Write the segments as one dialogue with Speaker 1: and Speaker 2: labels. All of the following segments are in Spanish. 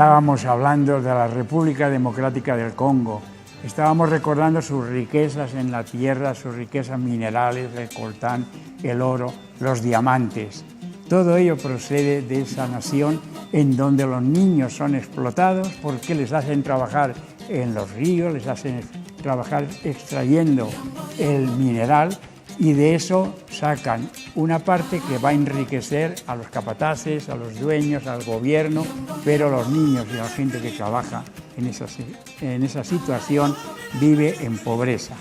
Speaker 1: Estábamos hablando de la República Democrática del Congo. Estábamos recordando sus riquezas en la tierra, sus riquezas minerales, el coltán, el oro, los diamantes. Todo ello procede de esa nación en donde los niños son explotados porque les hacen trabajar en los ríos, les hacen trabajar extrayendo el mineral y de eso sacan una parte que va a enriquecer a los capataces, a los dueños, al gobierno, pero los niños y la gente que trabaja en esa situación vive en pobreza.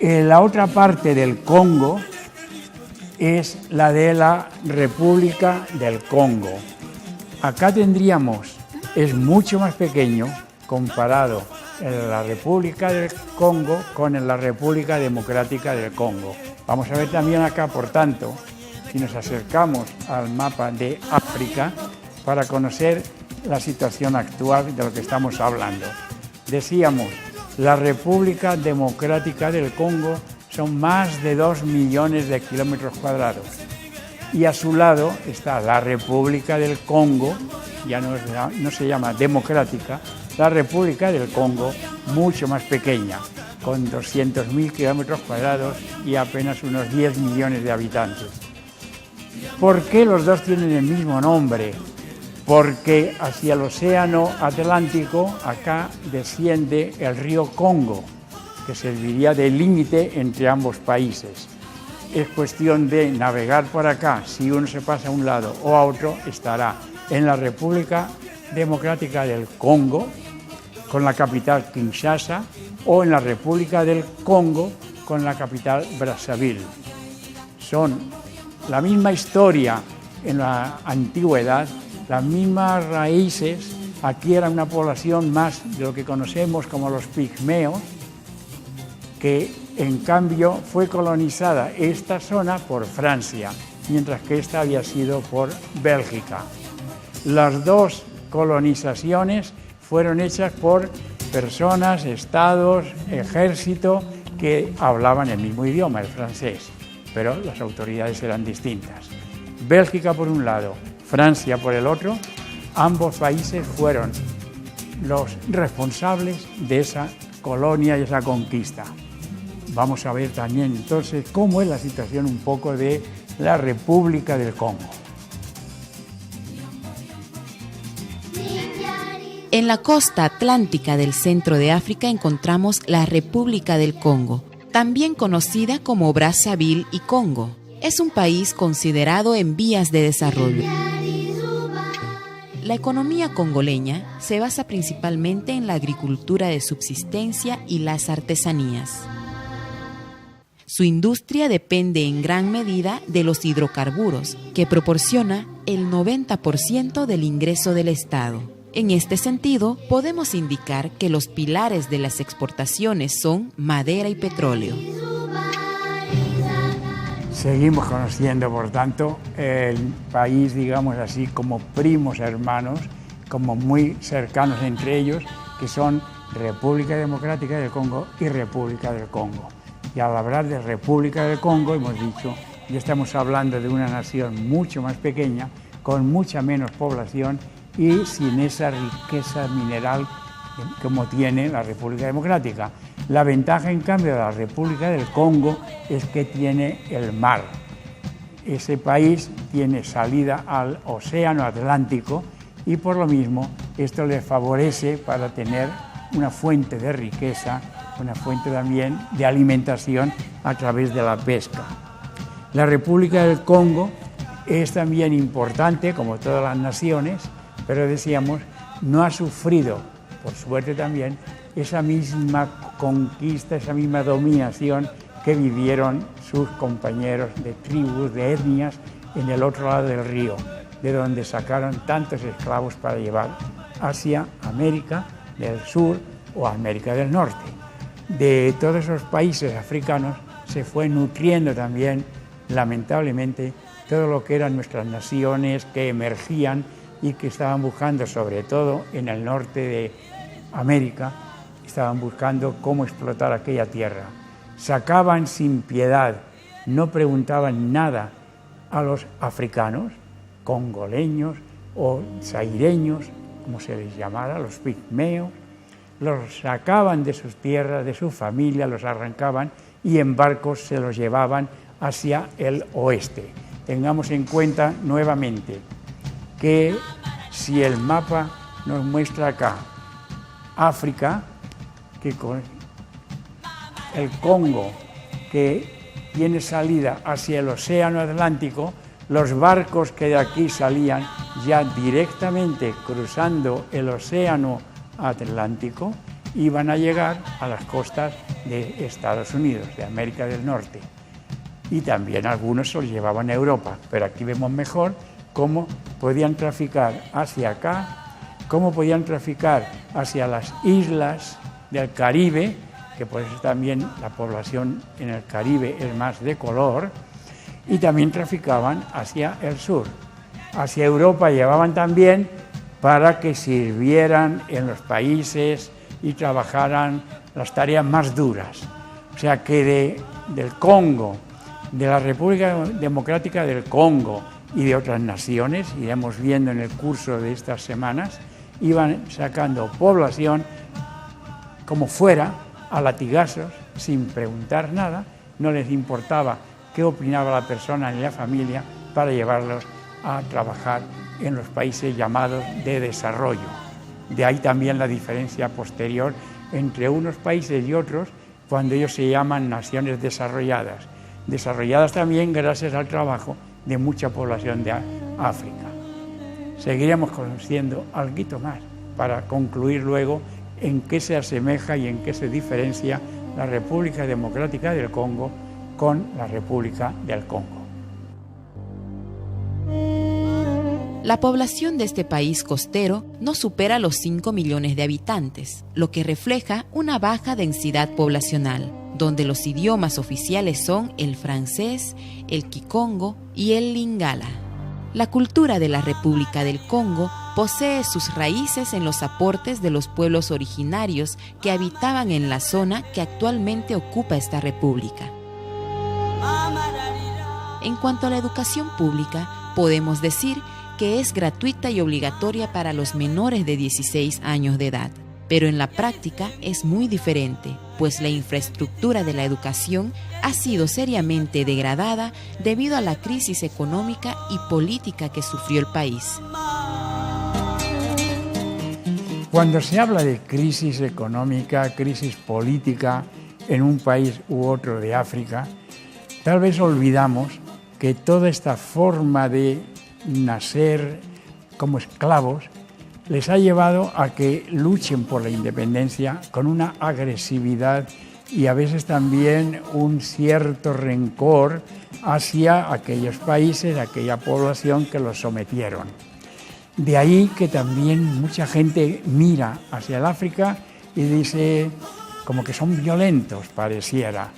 Speaker 1: La otra parte del Congo es la de la República del Congo. Acá tendríamos, es mucho más pequeño comparado en la República del Congo con la República Democrática del Congo. Vamos a ver también acá, por tanto, si nos acercamos al mapa de África para conocer la situación actual de lo que estamos hablando. Decíamos, la República Democrática del Congo son más de 2 millones de kilómetros cuadrados y a su lado está la República del Congo, ya no se llama democrática, la República del Congo, mucho más pequeña, con 200.000 kilómetros cuadrados y apenas unos 10 millones de habitantes. ¿Por qué los dos tienen el mismo nombre? Porque hacia el Océano Atlántico, acá desciende el río Congo, que serviría de límite entre ambos países. Es cuestión de navegar por acá, si uno se pasa a un lado o a otro, estará en la República Democrática del Congo, con la capital Kinshasa, o en la República del Congo, con la capital Brazzaville. Son la misma historia en la antigüedad, las mismas raíces. Aquí era una población más de lo que conocemos como los pigmeos, que en cambio fue colonizada esta zona por Francia, mientras que esta había sido por Bélgica. Las dos colonizaciones fueron hechas por personas, estados, ejército que hablaban el mismo idioma, el francés, pero las autoridades eran distintas. Bélgica por un lado, Francia por el otro, ambos países fueron los responsables de esa colonia y esa conquista. Vamos a ver también entonces cómo es la situación un poco de la República del Congo.
Speaker 2: En la costa atlántica del centro de África encontramos la República del Congo, también conocida como Brazzaville y Congo. Es un país considerado en vías de desarrollo. La economía congoleña se basa principalmente en la agricultura de subsistencia y las artesanías. Su industria depende en gran medida de los hidrocarburos, que proporciona el 90% del ingreso del Estado. En este sentido, podemos indicar que los pilares de las exportaciones son madera y petróleo.
Speaker 1: Seguimos conociendo, por tanto, el país, digamos así, como primos hermanos, como muy cercanos entre ellos, que son República Democrática del Congo y República del Congo. Y al hablar de República del Congo, hemos dicho, ya estamos hablando de una nación mucho más pequeña, con mucha menos población y sin esa riqueza mineral como tiene la República Democrática. La ventaja, en cambio, de la República del Congo es que tiene el mar. Ese país tiene salida al Océano Atlántico y por lo mismo esto le favorece para tener una fuente de riqueza, una fuente también de alimentación a través de la pesca. La República del Congo es también importante, como todas las naciones, pero decíamos, no ha sufrido, por suerte también, esa misma conquista, esa misma dominación que vivieron sus compañeros de tribus, de etnias, en el otro lado del río, de donde sacaron tantos esclavos para llevar hacia América del Sur o América del Norte. De todos esos países africanos se fue nutriendo también, lamentablemente, todo lo que eran nuestras naciones que emergían y que estaban buscando, sobre todo en el norte de América, estaban buscando cómo explotar aquella tierra. Sacaban sin piedad, no preguntaban nada a los africanos, congoleños o zaireños, como se les llamara, los pigmeos, los sacaban de sus tierras, de su familia, los arrancaban y en barcos se los llevaban hacia el oeste. Tengamos en cuenta nuevamente que si el mapa nos muestra acá África, que con el Congo, que tiene salida hacia el Océano Atlántico, los barcos que de aquí salían ya directamente cruzando el Océano Atlántico iban a llegar a las costas de Estados Unidos, de América del Norte. Y también algunos se los llevaban a Europa, pero aquí vemos mejor cómo podían traficar hacia acá, cómo podían traficar hacia las islas del Caribe, que por eso también la población en el Caribe es más de color, y también traficaban hacia el sur. Hacia Europa llevaban también para que sirvieran en los países y trabajaran las tareas más duras. O sea que del Congo, de la República Democrática del Congo y de otras naciones, iremos viendo en el curso de estas semanas, iban sacando población como fuera, a latigazos, sin preguntar nada, no les importaba qué opinaba la persona ni la familia, para llevarlos a trabajar en los países llamados de desarrollo. De ahí también la diferencia posterior entre unos países y otros, cuando ellos se llaman naciones desarrolladas. Desarrolladas también gracias al trabajo de mucha población de África. Seguiremos conociendo algo más para concluir luego en qué se asemeja y en qué se diferencia la República Democrática del Congo con la República del Congo.
Speaker 2: La población de este país costero no supera los 5 millones de habitantes, lo que refleja una baja densidad poblacional, donde los idiomas oficiales son el francés, el kikongo y el lingala. La cultura de la República del Congo posee sus raíces en los aportes de los pueblos originarios que habitaban en la zona que actualmente ocupa esta república. En cuanto a la educación pública, podemos decir que es gratuita y obligatoria para los menores de 16 años de edad. Pero en la práctica es muy diferente, pues la infraestructura de la educación ha sido seriamente degradada debido a la crisis económica y política que sufrió el país.
Speaker 1: Cuando se habla de crisis económica, crisis política en un país u otro de África, tal vez olvidamos que toda esta forma de nacer como esclavos les ha llevado a que luchen por la independencia con una agresividad y a veces también un cierto rencor hacia aquellos países, aquella población que los sometieron. De ahí que también mucha gente mira hacia el África y dice como que son violentos, pareciera,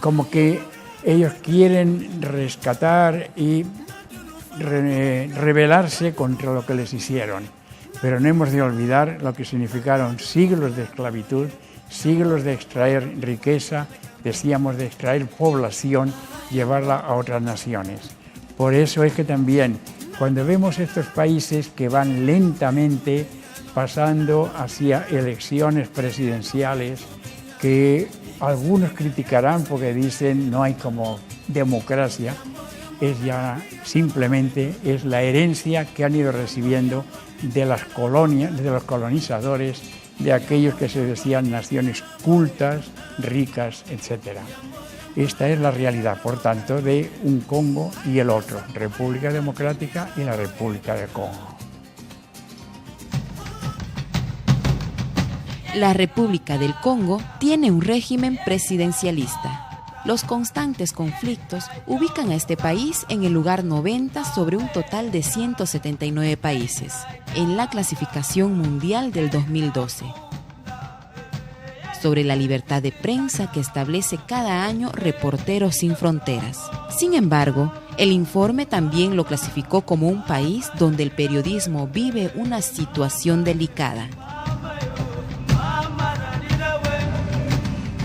Speaker 1: como que ellos quieren rescatar y rebelarse contra lo que les hicieron. Pero no hemos de olvidar lo que significaron siglos de esclavitud, siglos de extraer riqueza, decíamos de extraer población, llevarla a otras naciones. Por eso es que también cuando vemos estos países que van lentamente pasando hacia elecciones presidenciales, que algunos criticarán porque dicen no hay como democracia, es ya simplemente es la herencia que han ido recibiendo de las colonias, de los colonizadores, de aquellos que se decían naciones cultas, ricas, etc. Esta es la realidad, por tanto, de un Congo y el otro, República Democrática y la República del Congo.
Speaker 2: La República del Congo tiene un régimen presidencialista. Los constantes conflictos ubican a este país en el lugar 90 sobre un total de 179 países, en la clasificación mundial del 2012. Sobre la libertad de prensa que establece cada año Reporteros Sin Fronteras. Sin embargo, el informe también lo clasificó como un país donde el periodismo vive una situación delicada.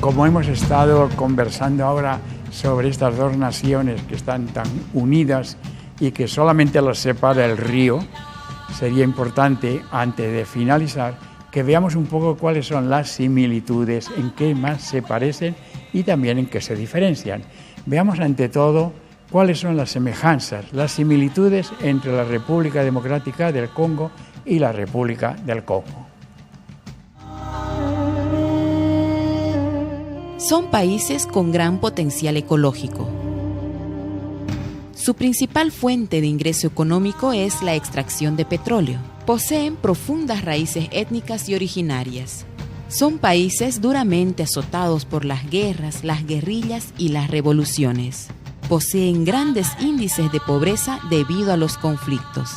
Speaker 1: Como hemos estado conversando ahora sobre estas dos naciones que están tan unidas y que solamente las separa el río, sería importante, antes de finalizar, que veamos un poco cuáles son las similitudes, en qué más se parecen y también en qué se diferencian. Veamos ante todo cuáles son las semejanzas, las similitudes entre la República Democrática del Congo y la República del Congo.
Speaker 2: Son países con gran potencial ecológico. Su principal fuente de ingreso económico es la extracción de petróleo. Poseen profundas raíces étnicas y originarias. Son países duramente azotados por las guerras, las guerrillas y las revoluciones. Poseen grandes índices de pobreza debido a los conflictos.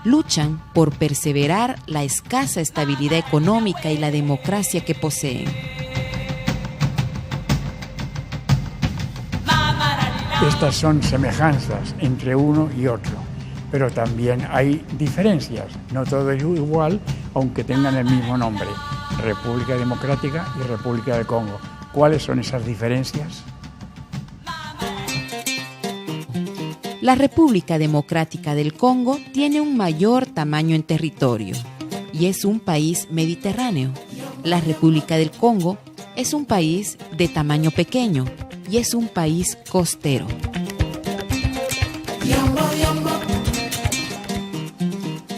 Speaker 2: Luchan por perseverar la escasa estabilidad económica y la democracia que poseen.
Speaker 1: Estas son semejanzas entre uno y otro, pero también hay diferencias. No todo es igual, aunque tengan el mismo nombre, República Democrática y República del Congo. ¿Cuáles son esas diferencias?
Speaker 2: La República Democrática del Congo tiene un mayor tamaño en territorio y es un país mediterráneo. La República del Congo es un país de tamaño pequeño y es un país costero.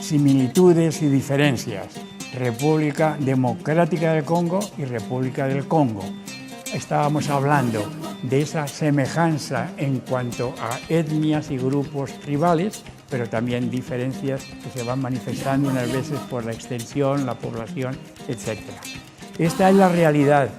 Speaker 1: Similitudes y diferencias. República Democrática del Congo y República del Congo. Estábamos hablando de esa semejanza en cuanto a etnias y grupos tribales, pero también diferencias que se van manifestando unas veces por la extensión, la población, etc. Esta es la realidad,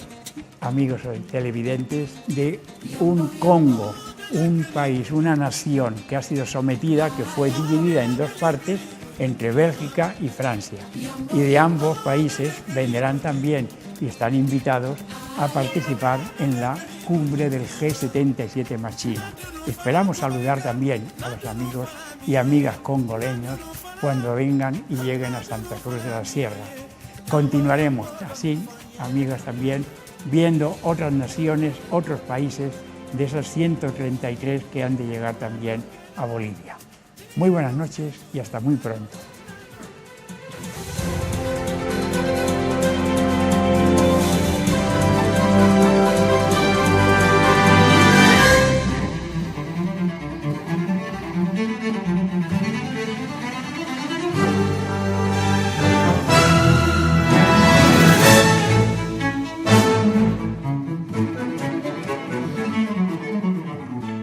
Speaker 1: amigos televidentes, de un Congo, un país, una nación que ha sido sometida, que fue dividida en dos partes, entre Bélgica y Francia. Y de ambos países vendrán también y están invitados a participar en la cumbre del G77 más China. Esperamos saludar también a los amigos y amigas congoleños cuando vengan y lleguen a Santa Cruz de la Sierra. Continuaremos así, amigas, también viendo otras naciones, otros países de esos 133 que han de llegar también a Bolivia. Muy buenas noches y hasta muy pronto.